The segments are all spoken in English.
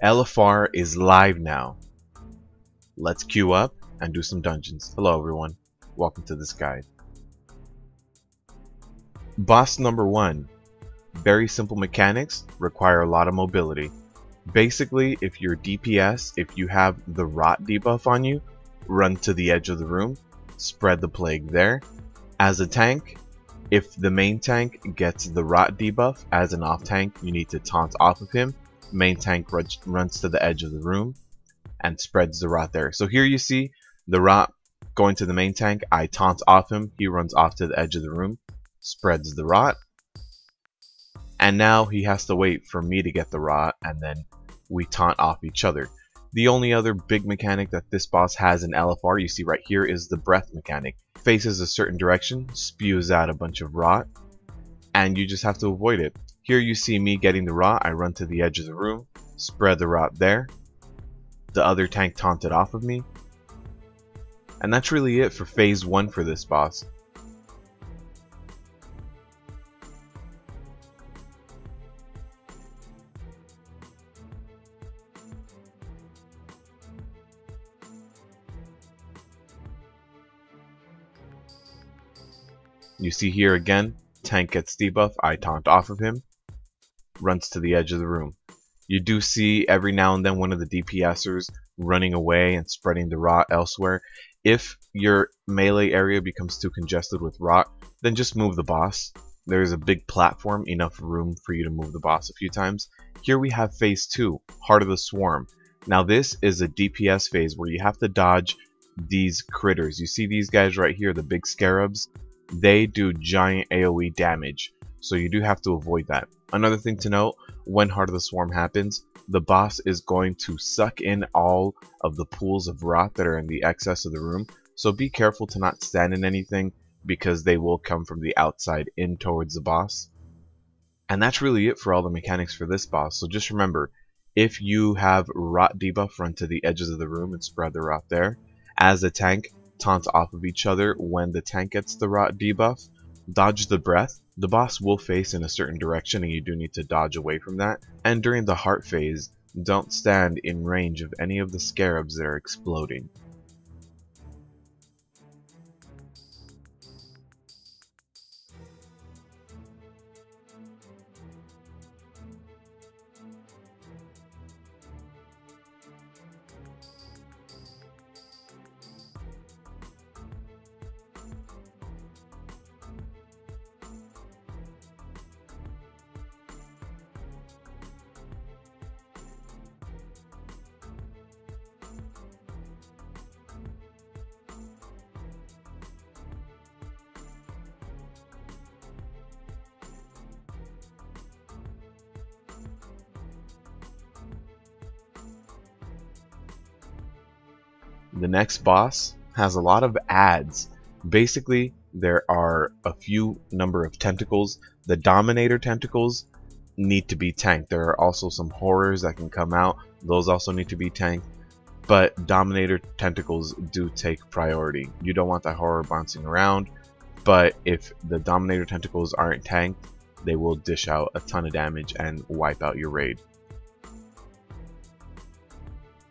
LFR is live now. Let's queue up and do some dungeons. Hello everyone, welcome to this guide. Boss number 1. Very simple mechanics, require a lot of mobility. Basically, if you're DPS, if you have the Rot debuff on you, run to the edge of the room, spread the plague there. As a tank, if the main tank gets the Rot debuff, as an off tank, you need to taunt off of him. Main tank runs to the edge of the room and spreads the Rot there. So here you see the Rot going to the main tank. I taunt off him, he runs off to the edge of the room, spreads the Rot, and now he has to wait for me to get the Rot, and then we taunt off each other. The only other big mechanic that this boss has in LFR, you see right here, is the breath mechanic. Faces a certain direction, spews out a bunch of Rot, and you just have to avoid it. Here you see me getting the Rot. I run to the edge of the room, spread the Rot there. The other tank taunted off of me. And that's really it for phase 1 for this boss. You see here again, tank gets debuff, I taunt off of him, runs to the edge of the room. You do see every now and then one of the DPSers running away and spreading the Rot elsewhere. If your melee area becomes too congested with Rot, then just move the boss. There is a big platform, enough room for you to move the boss a few times. Here we have phase 2, Heart of the Swarm. Now this is a DPS phase where you have to dodge these critters. You see these guys right here, the big scarabs? They do giant AoE damage, so you do have to avoid that. Another thing to note, when Heart of the Swarm happens, the boss is going to suck in all of the pools of Rot that are in the excess of the room, so be careful to not stand in anything because they will come from the outside in towards the boss. And that's really it for all the mechanics for this boss, so just remember, if you have Rot debuff, run to the edges of the room and spread the Rot there. As a tank, taunt off of each other when the tank gets the Rot debuff. Dodge the breath. The boss will face in a certain direction and you do need to dodge away from that. And during the heart phase, don't stand in range of any of the scarabs that are exploding. The next boss has a lot of adds. Basically, there are a few number of tentacles. The Dominator tentacles need to be tanked. There are also some horrors that can come out. Those also need to be tanked. But Dominator tentacles do take priority. You don't want that horror bouncing around. But if the Dominator tentacles aren't tanked, they will dish out a ton of damage and wipe out your raid.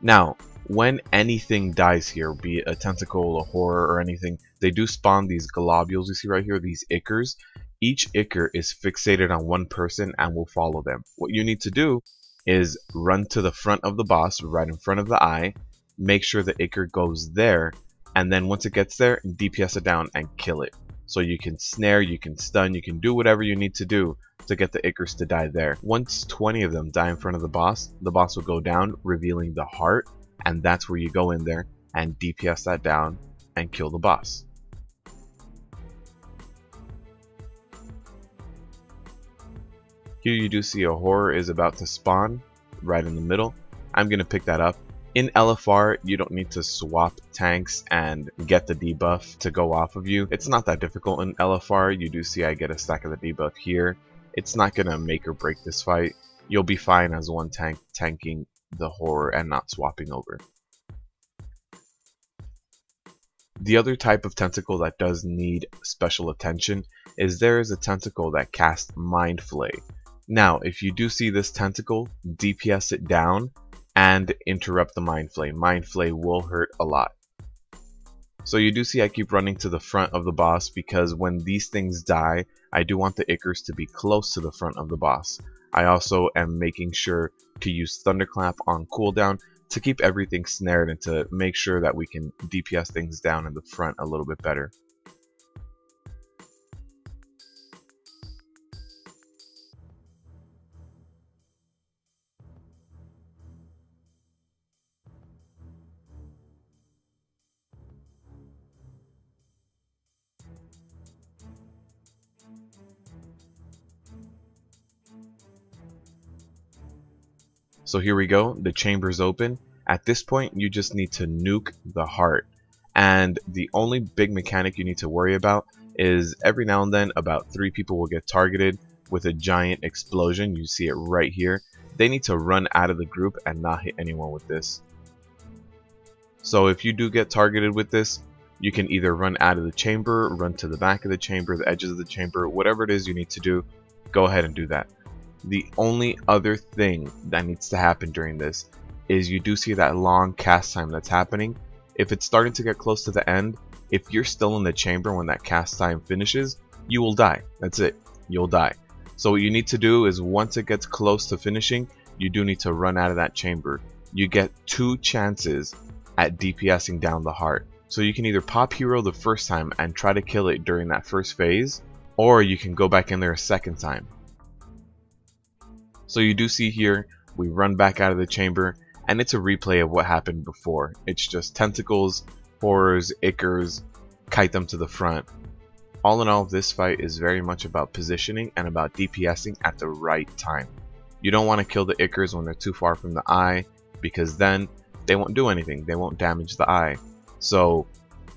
Now, when anything dies here, be it a tentacle, a horror, or anything, they do spawn these globules you see right here, these ichors. Each ichor is fixated on one person and will follow them. What you need to do is run to the front of the boss, right in front of the eye, make sure the ichor goes there, and then once it gets there, DPS it down and kill it. So you can snare, you can stun, you can do whatever you need to do to get the ichors to die there. Once 20 of them die in front of the boss will go down, revealing the heart. And that's where you go in there and DPS that down and kill the boss. Here you do see a horror is about to spawn right in the middle. I'm going to pick that up. In LFR, you don't need to swap tanks and get the debuff to go off of you. It's not that difficult in LFR. You do see I get a stack of the debuff here. It's not going to make or break this fight. You'll be fine as one tank tanking the horror and not swapping over. The other type of tentacle that does need special attention is there is a tentacle that casts Mind Flay. Now, if you do see this tentacle, DPS it down and interrupt the Mind Flay. Mind Flay will hurt a lot. So you do see I keep running to the front of the boss because when these things die, I do want the Ickers to be close to the front of the boss. I also am making sure to use Thunderclap on cooldown to keep everything snared and to make sure that we can DPS things down in the front a little bit better. So here we go, the chamber's open. At this point, you just need to nuke the heart. And the only big mechanic you need to worry about is every now and then about 3 people will get targeted with a giant explosion. You see it right here. They need to run out of the group and not hit anyone with this. So if you do get targeted with this, you can either run out of the chamber, run to the back of the chamber, the edges of the chamber, whatever it is you need to do, go ahead and do that. The only other thing that needs to happen during this is you do see that long cast time that's happening. If it's starting to get close to the end, if you're still in the chamber when that cast time finishes, you will die. That's it. You'll die. So what you need to do is once it gets close to finishing, you do need to run out of that chamber. You get 2 chances at DPSing down the heart. So you can either pop hero the first time and try to kill it during that first phase, or you can go back in there a second time. So you do see here, we run back out of the chamber, and it's a replay of what happened before. It's just tentacles, horrors, Ickers, kite them to the front. All in all, this fight is very much about positioning and about DPSing at the right time. You don't want to kill the Ickers when they're too far from the eye, because then they won't do anything. They won't damage the eye. So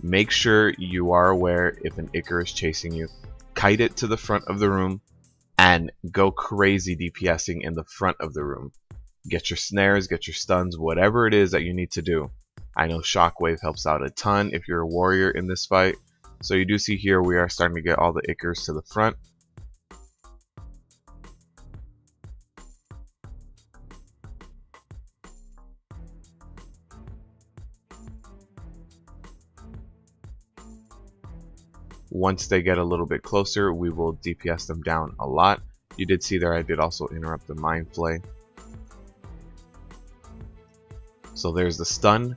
make sure you are aware if an Icker is chasing you. Kite it to the front of the room and go crazy DPSing in the front of the room. Get your snares, get your stuns, whatever it is that you need to do. I know Shockwave helps out a ton if you're a warrior in this fight. So you do see here we are starting to get all the Ickers to the front. Once they get a little bit closer, we will DPS them down a lot. You did see there I did also interrupt the Mind Flay. So there's the stun.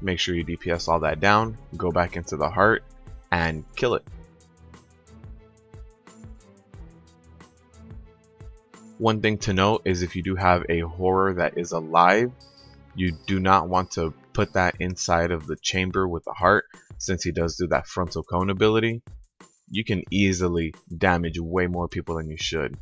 Make sure you DPS all that down, go back into the heart, and kill it. One thing to note is if you do have a horror that is alive, you do not want to put that inside of the chamber with the heart, since he does do that frontal cone ability. You can easily damage way more people than you should.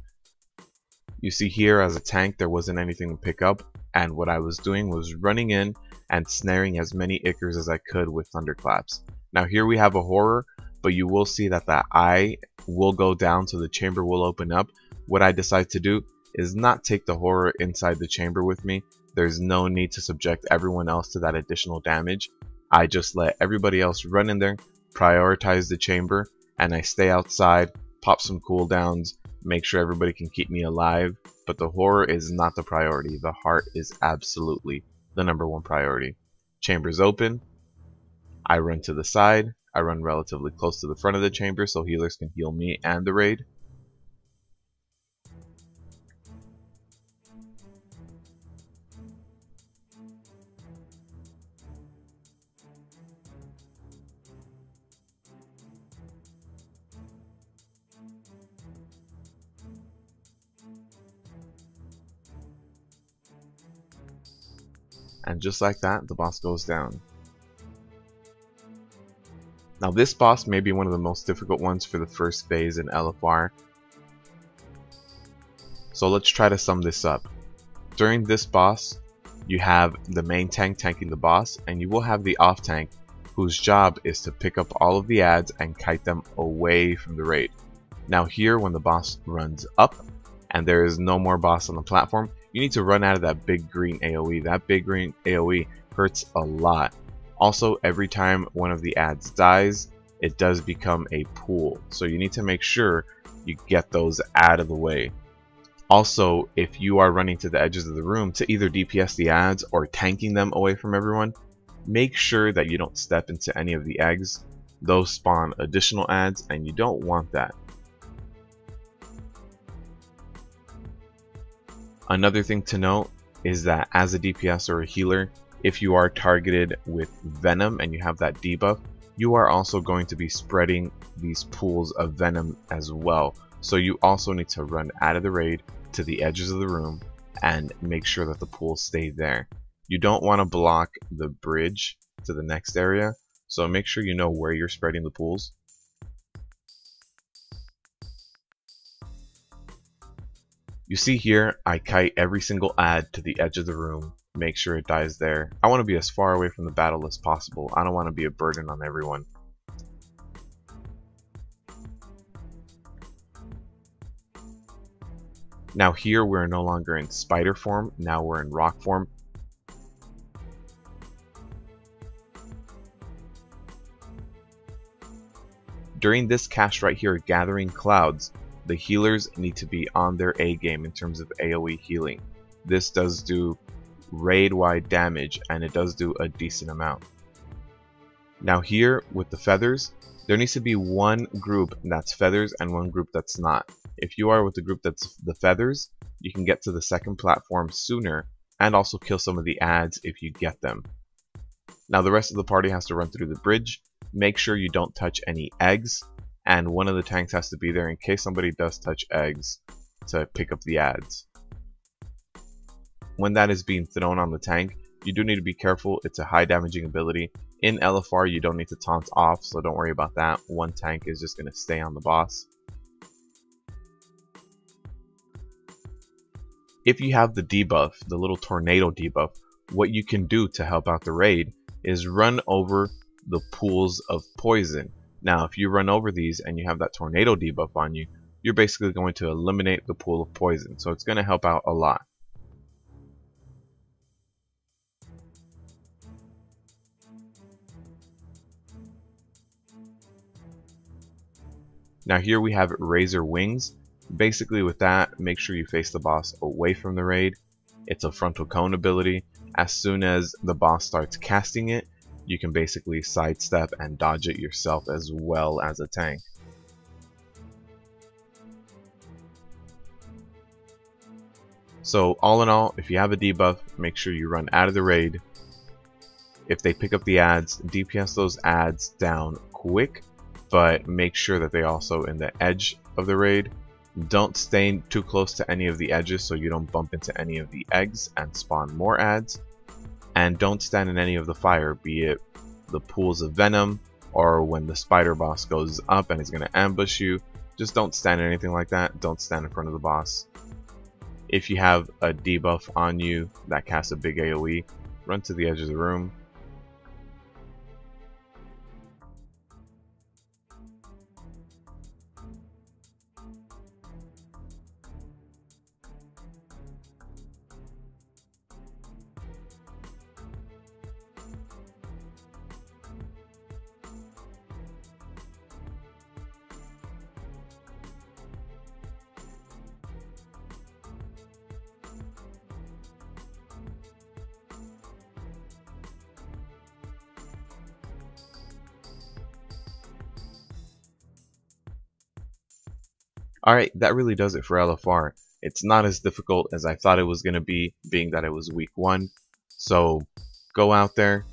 You see here as a tank there wasn't anything to pick up, and what I was doing was running in and snaring as many Ickers as I could with thunderclaps. Now here we have a horror, but you will see that the eye will go down, so the chamber will open up. What I decide to do is not take the horror inside the chamber with me. There's no need to subject everyone else to that additional damage. I just let everybody else run in there, prioritize the chamber, and I stay outside, pop some cooldowns, make sure everybody can keep me alive. But the horror is not the priority. The heart is absolutely the #1 priority. Chamber's open. I run to the side. I run relatively close to the front of the chamber so healers can heal me and the raid. And just like that, the boss goes down. Now this boss may be one of the most difficult ones for the first phase in LFR. So let's try to sum this up. During this boss, you have the main tank tanking the boss, and you will have the off tank whose job is to pick up all of the adds and kite them away from the raid. Now here, when the boss runs up and there is no more boss on the platform, you need to run out of that big green AoE. That big green AoE hurts a lot. Also, every time one of the adds dies, it does become a pool. So you need to make sure you get those out of the way. Also, if you are running to the edges of the room to either DPS the adds or tanking them away from everyone, make sure that you don't step into any of the eggs. Those spawn additional adds and you don't want that. Another thing to note is that as a DPS or a healer, if you are targeted with venom and you have that debuff, you are also going to be spreading these pools of venom as well. So you also need to run out of the raid to the edges of the room and make sure that the pools stay there. You don't want to block the bridge to the next area, so make sure you know where you're spreading the pools. You see here, I kite every single add to the edge of the room, make sure it dies there. I want to be as far away from the battle as possible. I don't want to be a burden on everyone. Now here we're no longer in spider form, now we're in rock form. During this cast right here, Gathering Clouds, the healers need to be on their A game in terms of AoE healing. This does do raid-wide damage and it does do a decent amount. Now here with the feathers, there needs to be one group that's feathers and one group that's not. If you are with the group that's the feathers, you can get to the second platform sooner and also kill some of the adds if you get them. Now the rest of the party has to run through the bridge. Make sure you don't touch any eggs, and one of the tanks has to be there in case somebody does touch eggs to pick up the adds. When that is being thrown on the tank, you do need to be careful. It's a high damaging ability. In LFR you don't need to taunt off, so don't worry about that. One tank is just going to stay on the boss. If you have the debuff, the little tornado debuff, what you can do to help out the raid is run over the pools of poison. Now if you run over these and you have that tornado debuff on you, you're basically going to eliminate the pool of poison, so it's going to help out a lot. Now here we have Razor Wings. Basically with that, make sure you face the boss away from the raid. It's a frontal cone ability. As soon as the boss starts casting it, you can basically sidestep and dodge it yourself as well as a tank. So all in all, if you have a debuff, make sure you run out of the raid. If they pick up the adds, DPS those adds down quick, but make sure that they also in the edge of the raid. Don't stay too close to any of the edges so you don't bump into any of the eggs and spawn more adds. And don't stand in any of the fire, be it the pools of venom or when the spider boss goes up and is going to ambush you. Just don't stand in anything like that. Don't stand in front of the boss. If you have a debuff on you that casts a big AoE, run to the edge of the room. Alright, that really does it for LFR. It's not as difficult as I thought it was going to be, being that it was week 1. So go out there,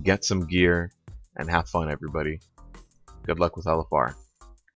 get some gear, and have fun everybody. Good luck with LFR.